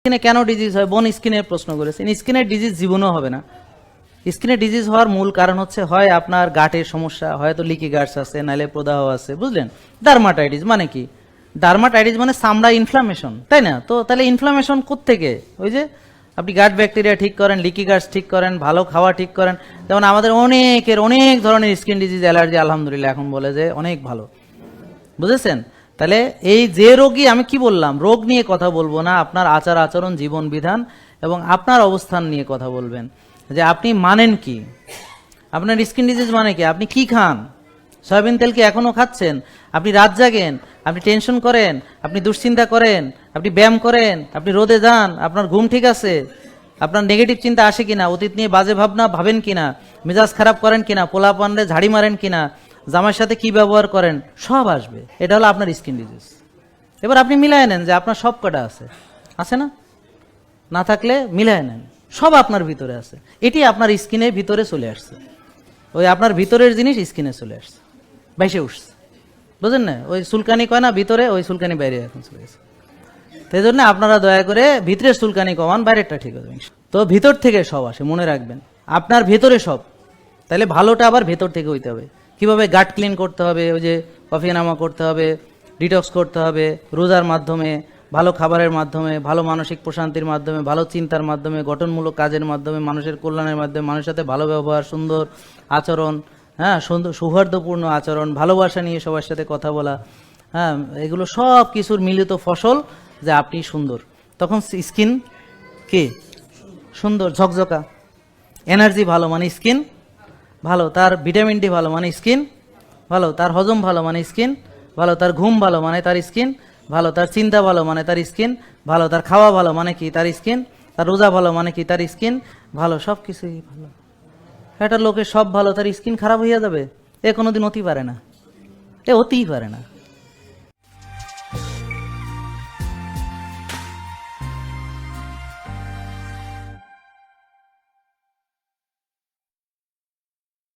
স্কিনে কেন ডিজিজ হয়? বোন স্কিনের প্রশ্ন করেছেন। স্কিনের ডিজিজ জীবনেও হবে না। স্কিনের ডিজিজ হওয়ার মূল কারণ হচ্ছে হয় আপনার গাটের সমস্যা, হয়তো লিকি গার্ডস আছে, নাইলে প্রদাহ আছে, বুঝলেন? ডার্মাটাইটিস মানে কি? ডার্মাটাইটিস মানে চামড়া ইনফ্লামেশন, তাই না? তো তাহলে ইনফ্লামেশন কোত্থেকে? ওই যে আপনি গাট ব্যাকটেরিয়া ঠিক করেন, লিকি গার্ডস ঠিক করেন, ভালো খাওয়া ঠিক করেন। যেমন আমাদের অনেক ধরনের স্কিন ডিজিজ, অ্যালার্জি আলহামদুলিল্লাহ এখন বলে যে অনেক ভালো, বুঝেছেন? তাহলে এই যে রোগী, আমি কি বললাম, রোগ নিয়ে কথা বলবো না, আপনার আচার আচরণ, জীবন বিধান এবং আপনার অবস্থান নিয়ে কথা বলবেন, যে আপনি মানেন কি, আপনার স্কিন ডিজিজ মানে কি, আপনি কি খান, সয়াবিন তেল কি এখনো খাচ্ছেন, আপনি রাত জাগেন, আপনি টেনশন করেন, আপনি দুশ্চিন্তা করেন, আপনি ব্যায়াম করেন, আপনি রোদে যান, আপনার ঘুম ঠিক আছে, আপনার নেগেটিভ চিন্তা আসে কিনা, অতীত নিয়ে বাজে ভাবনা ভাবেন কিনা, মেজাজ খারাপ করেন কিনা, পোলা পানলে ঝাড়ি মারেন কিনা, জামার সাথে কি ব্যবহার করেন, সব আসবে। এটা হলো আপনার স্কিন ডিজিজ। এবার আপনি মিলায় নেন যে আপনার সব কটা আছে না? না থাকলে মিলায় নেন, সব আপনার ভিতরে আছে। এটি আপনার স্কিনের ভিতরে চলে আসছে, ওই আপনার ভিতরের জিনিস স্কিনে চলে আসছে, বাইসে উঠছে, বুঝলেন না? ওই চুলকানি কয় না ভিতরে, ওই চুলকানি বাইরে এখন চলে গেছে। সেই জন্য আপনারা দয়া করে ভিতরের চুলকানি কমান, বাইরেরটা ঠিক হবে। তো ভিতর থেকে সব আসে, মনে রাখবেন, আপনার ভেতরে সব। তাহলে ভালোটা আবার ভেতর থেকে হইতে হবে। কিভাবে? গাট ক্লিন করতে হবে, ওই যে কফি নামা করতে হবে, ডিটক্স করতে হবে, রোজার মাধ্যমে, ভালো খাবারের মাধ্যমে, ভালো মানসিক প্রশান্তির মাধ্যমে, ভালো চিন্তার মাধ্যমে, গঠনমূলক কাজের মাধ্যমে, মানুষের কল্যাণের মাধ্যমে, মানুষের সাথে ভালো ব্যবহার, সুন্দর আচরণ, হ্যাঁ, সৌহার্দ্যপূর্ণ আচরণ, ভালোবাসা নিয়ে সবার সাথে কথা বলা, হ্যাঁ, এগুলো সব কিছুর মিলিত ফসল যে আপনি সুন্দর। তখন স্কিন কি সুন্দর, ঝকঝকা, এনার্জি ভালো মানে স্কিন ভালো, তার ভিটামিন ডি ভালো মানে স্কিন ভালো, তার হজম ভালো মানে স্কিন ভালো, তার ঘুম ভালো মানে তার স্কিন ভালো, তার চিন্তা ভালো মানে তার স্কিন ভালো, তার খাওয়া ভালো মানে কি তার স্কিন, তার রোজা ভালো মানে কি তার স্কিন ভালো, সব কিছুই ভালো। একটা লোকের সব ভালো, তার স্কিন খারাপ হইয়া যাবে? এ কোনোদিন হতেই পারে না, এ হতেই পারে না।